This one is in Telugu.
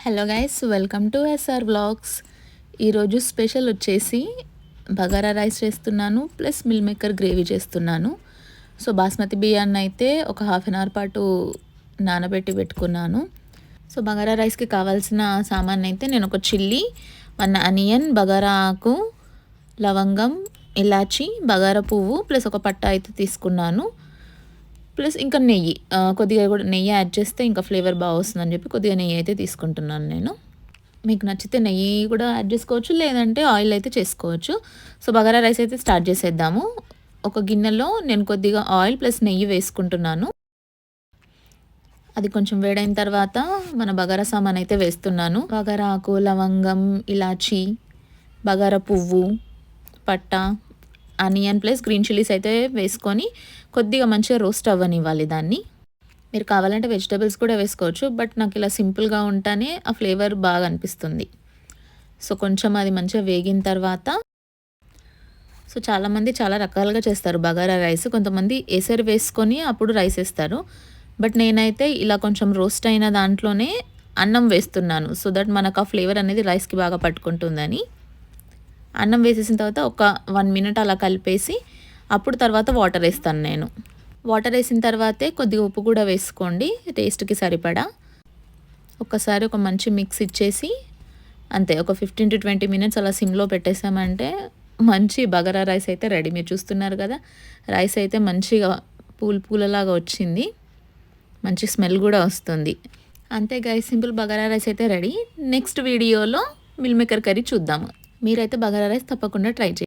Hello guys, welcome to SR vlogs. ఈరోజు స్పెషల్ వచ్చేసి బగారా రైస్ చేస్తున్నాను, ప్లస్ మిల్ మేకర్ గ్రేవీ చేస్తున్నాను. సో బాస్మతి బియ్యాన్ని అయితే ఒక హాఫ్ అన్ అవర్ పాటు నానబెట్టి పెట్టుకున్నాను. సో బగారా రైస్కి కావాల్సిన సామాన్ అయితే నేను ఒక చిల్లీ, 1 ఆనియన్, బగారా ఆకు, లవంగం, ఇలాచి, బగారా పువ్వు ప్లస్ ఒక పట్ట అయితే తీసుకున్నాను. ప్లస్ ఇంకా నెయ్యి, కొద్దిగా కూడా నెయ్యి యాడ్ చేస్తే ఇంకా ఫ్లేవర్ బాగా వస్తుందని చెప్పి కొద్దిగా నెయ్యి అయితే తీసుకుంటున్నాను నేను. మీకు నచ్చితే నెయ్యి కూడా యాడ్ చేసుకోవచ్చు, లేదంటే ఆయిల్ అయితే చేసుకోవచ్చు. సో బగారా రైస్ అయితే స్టార్ట్ చేసేద్దాము. ఒక గిన్నెలో నేను కొద్దిగా ఆయిల్ ప్లస్ నెయ్యి వేసుకుంటున్నాను. అది కొంచెం వేడైన తర్వాత మన బగారా సామాన్ అయితే వేస్తున్నాను. బగారా ఆకు, లవంగం, ఇలాచి, బగారా పువ్వు, పట్ట, ఆనియన్ ప్లస్ గ్రీన్ చిల్లీస్ అయితే వేసుకొని కొద్దిగా మంచిగా రోస్ట్ అవ్వనివ్వాలి దాన్ని. మీరు కావాలంటే వెజిటబుల్స్ కూడా వేసుకోవచ్చు, బట్ నాకు ఇలా సింపుల్గా ఉంటేనే ఆ ఫ్లేవర్ బాగా అనిపిస్తుంది. సో కొంచెం అది మంచిగా వేగిన తర్వాత, సో చాలామంది చాలా రకాలుగా చేస్తారు బగారా రైస్. కొంతమంది ఎసరు వేసుకొని అప్పుడు రైస్ వేస్తారు, బట్ నేనైతే ఇలా కొంచెం రోస్ట్ అయిన దాంట్లోనే అన్నం వేస్తున్నాను. సో దట్ మనకు ఆ ఫ్లేవర్ అనేది రైస్కి బాగా పట్టుకుంటుందని. అన్నం వేసేసిన తర్వాత ఒక 1 మినిట్ అలా కలిపేసి అప్పుడు తర్వాత వాటర్ వేస్తాను నేను. వాటర్ వేసిన తర్వాతే కొద్దిగా ఉప్పు కూడా వేసుకోండి టేస్ట్కి సరిపడా. ఒక్కసారి ఒక మంచి మిక్స్ ఇచ్చేసి అంతే, ఒక 15 to 20 మినిట్స్ అలా సిమ్లో పెట్టేసామంటే మంచి బగారా రైస్ అయితే రెడీ. మీరు చూస్తున్నారు కదా, రైస్ అయితే మంచిగా పూలలాగా వచ్చింది, మంచి స్మెల్ కూడా వస్తుంది. అంతే గైస్, సింపుల్ బగారా రైస్ అయితే రెడీ. నెక్స్ట్ వీడియోలో మిల్ మేకర్ కర్రీ చూద్దాము. మీరైతే బగారా రైస్ తప్పకుండా ట్రై చేయండి.